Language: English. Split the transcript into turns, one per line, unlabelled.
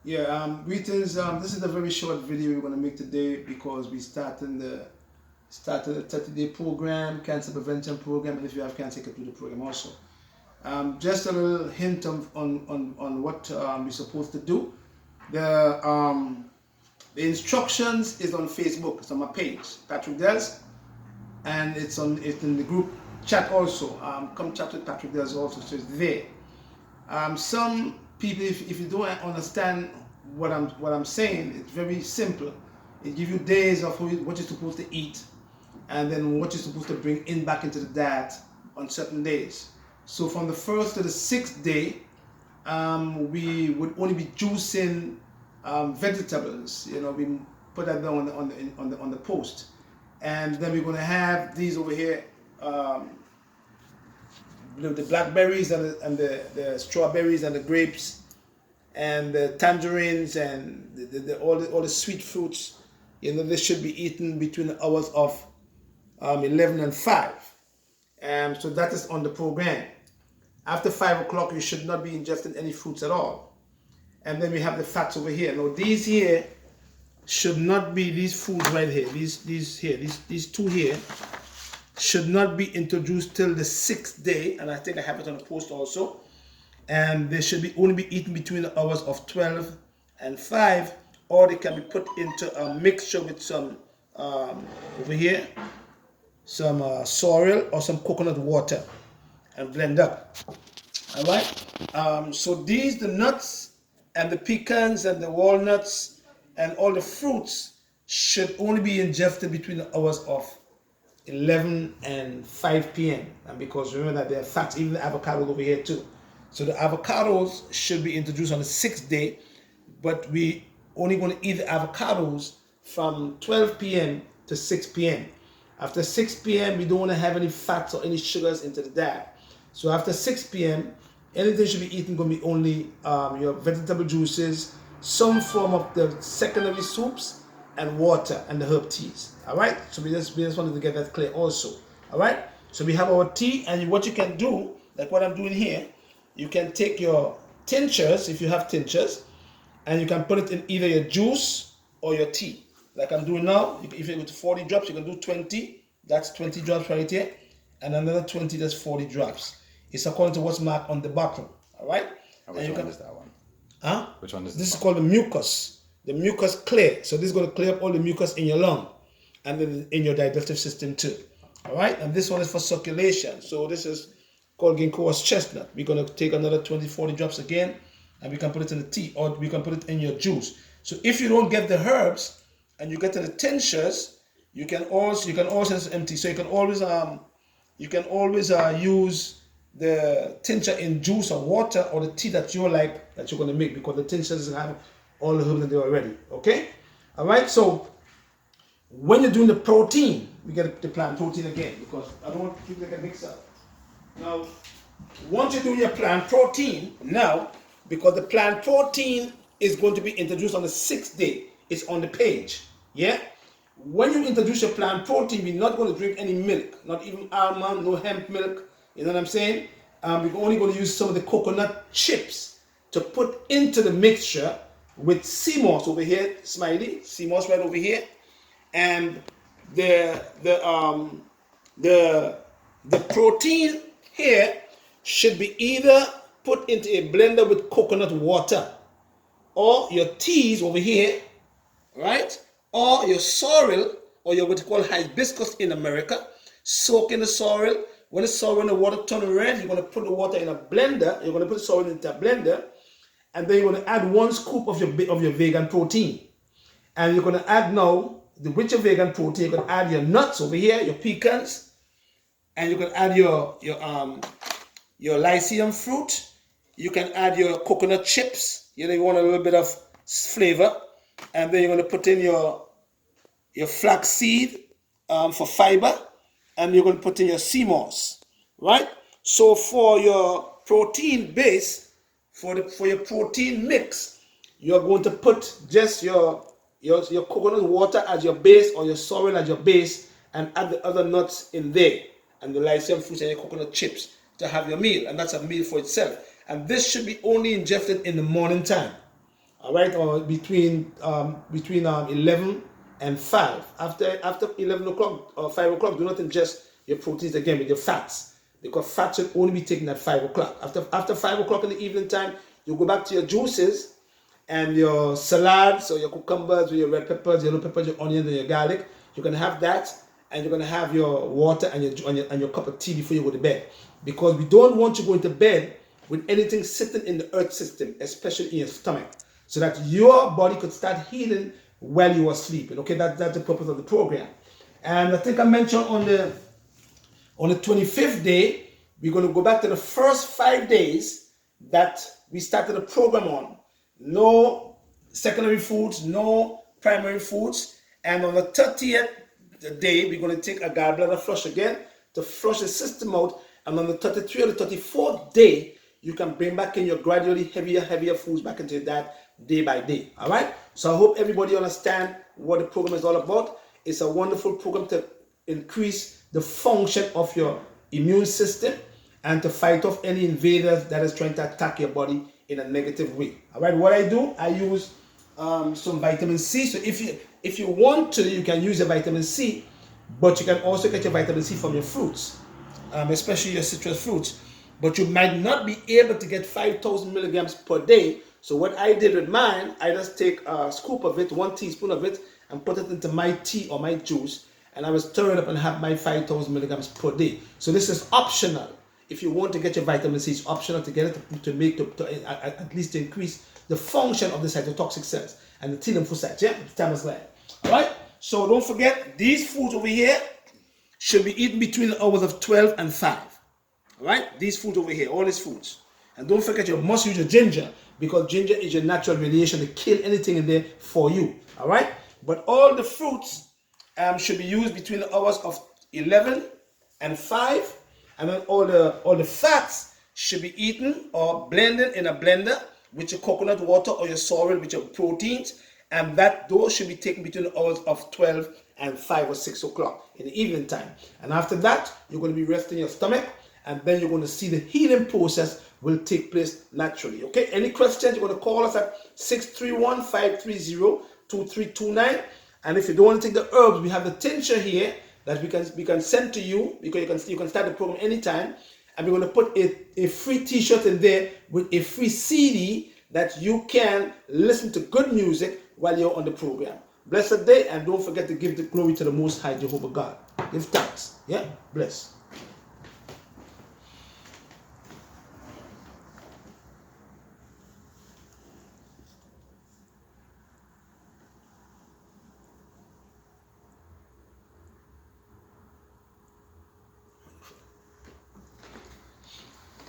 Yeah, greetings. This is a very short video we're going to make today because we started a 30-day program, cancer prevention program, and if you have cancer, you can do the program also. Just a little hint on what we're supposed to do. The the instructions is on Facebook. It's on my page, Patrick Dels, and it's in the group chat also. Come chat with Patrick Dels also, so it's there. Some people, if you don't understand what I'm saying, it's very simple. It gives you days of what you're supposed to eat, and then what you're supposed to bring in back into the diet on certain days. So from the first to the sixth day, we would only be juicing vegetables. We put that down on the post, and then we're going to have these over here. The blackberries and the strawberries and the grapes and the tangerines and all the sweet fruits. They should be eaten between the hours of 11 and 5. So that is on the program. After 5 o'clock, you should not be ingesting any fruits at all. And then we have the fats over here. Now these here should not be these foods right here. These two here should not be introduced till the sixth day, and I think I have it on the post also. And they should only be eaten between the hours of 12 and 5, or they can be put into a mixture with some over here, some sorrel or some coconut water, and blend up. All right. So the nuts and the pecans and the walnuts and all the fruits should only be ingested between the hours of 11 and 5 p.m. And because remember that there are fats, even the avocados over here too. So the avocados should be introduced on the sixth day, but we only going to eat the avocados from 12 p.m. to 6 p.m. After 6 p.m., we don't want to have any fats or any sugars into the diet. So after 6 p.m., anything should be eaten going to be only your vegetable juices, some form of the secondary soups, and water and the herb teas. All right. So we just wanted to get that clear also. All right. So we have our tea, and what you can do, like what I'm doing here, you can take your tinctures if you have tinctures, and you can put it in either your juice or your tea. Like I'm doing now. If you go to 40 drops, you can do 20. That's 20 drops right here, and another 20. That's 40 drops. It's according to what's marked on the bottle. All right.
Which one is that one?
Huh?
Which one is
this? This is called the mucus. The mucus clear. So this is going to clear up all the mucus in your lung and then in your digestive system too. All right. And this one is for circulation. So this is called Ginkgo's chestnut. We're going to take another 20, 40 drops again, and we can put it in the tea, or we can put it in your juice. So if you don't get the herbs and you get to the tinctures, you can also it's empty. So you can always use the tincture in juice or water, or the tea that you're going to make, because the tincture doesn't have all the herbs in there already. Okay. All right. So when you're doing the protein, we get the plant protein again, because I don't want people to get mixed up. Now, once you're doing your plant protein, now, because the plant protein is going to be introduced on the sixth day, it's on the page. Yeah. When you introduce your plant protein, we're not going to drink any milk, not even almond, no hemp milk. You know what I'm saying? We're only going to use some of the coconut chips to put into the mixture with sea moss over here, Smiley, sea moss right over here, and the protein here should be either put into a blender with coconut water, or your teas over here, right? Or your sorrel, or your what you call hibiscus in America. Soak in the sorrel. When the sorrel and the water turn red, you're going to put the water in a blender. You're going to put the sorrel into a blender, and then you're going to add 1 scoop of your vegan protein. And you're going to add now, with your vegan protein, you're going to add your nuts over here, your pecans, and you can add your lycium fruit. You can add your coconut chips. You want a little bit of flavor, and then you're going to put in your flax seed for fiber, and you're going to put in your sea moss, right? So for your protein base, for your protein mix, you're going to put just your coconut water as your base, or your sorrel as your base, and add the other nuts in there, and the lycium fruits and your coconut chips to have your meal, and that's a meal for itself. And this should be only ingested in the morning time. all right, or between 11 and 5. After 11 o'clock or 5 o'clock, do not ingest your proteins again with your fats, because fats should only be taken at 5 o'clock. After 5 o'clock in the evening time, you go back to your juices and your salads, or your cucumbers, with your red peppers, yellow peppers, your onions, and your garlic. You're gonna have that, and you're gonna have your water and your cup of tea before you go to bed, because we don't want you going to bed with anything sitting in the earth system, especially in your stomach, so that your body could start healing while you are sleeping. Okay, that's the purpose of the program. And I think I mentioned on the 25th day, we're going to go back to the first 5 days that we started the program on. No secondary foods, no primary foods. And on the 30th day, we're going to take a gallbladder flush again to flush the system out. And on the 33rd or the 34th day, you can bring back in your gradually heavier foods back into your diet day by day. All right? So I hope everybody understand what the program is all about. It's a wonderful program to increase the function of your immune system and to fight off any invaders that is trying to attack your body in a negative way. All right, what I do, I use some vitamin C. So if you want to, you can use your vitamin C, but you can also get your vitamin C from your fruits, especially your citrus fruits. But you might not be able to get 5,000 milligrams per day. So what I did with mine, I just take a scoop of it, 1 teaspoon of it, and put it into my tea or my juice, and I will stir it up and have my 5,000 milligrams per day. So this is optional. If you want to get your vitamin C, it's optional to get it to at least increase the function of the cytotoxic cells and the T lymphocytes. Yeah, the time is right. All right. So don't forget, these foods over here should be eaten between the hours of 12 and 5. All right. These foods over here, all these foods, and don't forget you must use your ginger, because ginger is your natural radiation to kill anything in there for you. All right. But all the fruits should be used between the hours of 11 and 5. And then all the fats should be eaten or blended in a blender with your coconut water or your sorrel with your proteins. And those should be taken between the hours of 12 and 5 or 6 o'clock in the evening time. And after that, you're going to be resting your stomach, and then you're going to see the healing process will take place naturally. Okay, any questions, you're going to call us at 631-530-2329. And if you don't want to take the herbs, we have the tincture here that we can send to you, because you can start the program anytime. And we're going to put a free t-shirt in there with a free CD that you can listen to good music while you're on the program. Blessed day, and don't forget to give the glory to the Most High Jehovah God. Give thanks. Yeah, bless.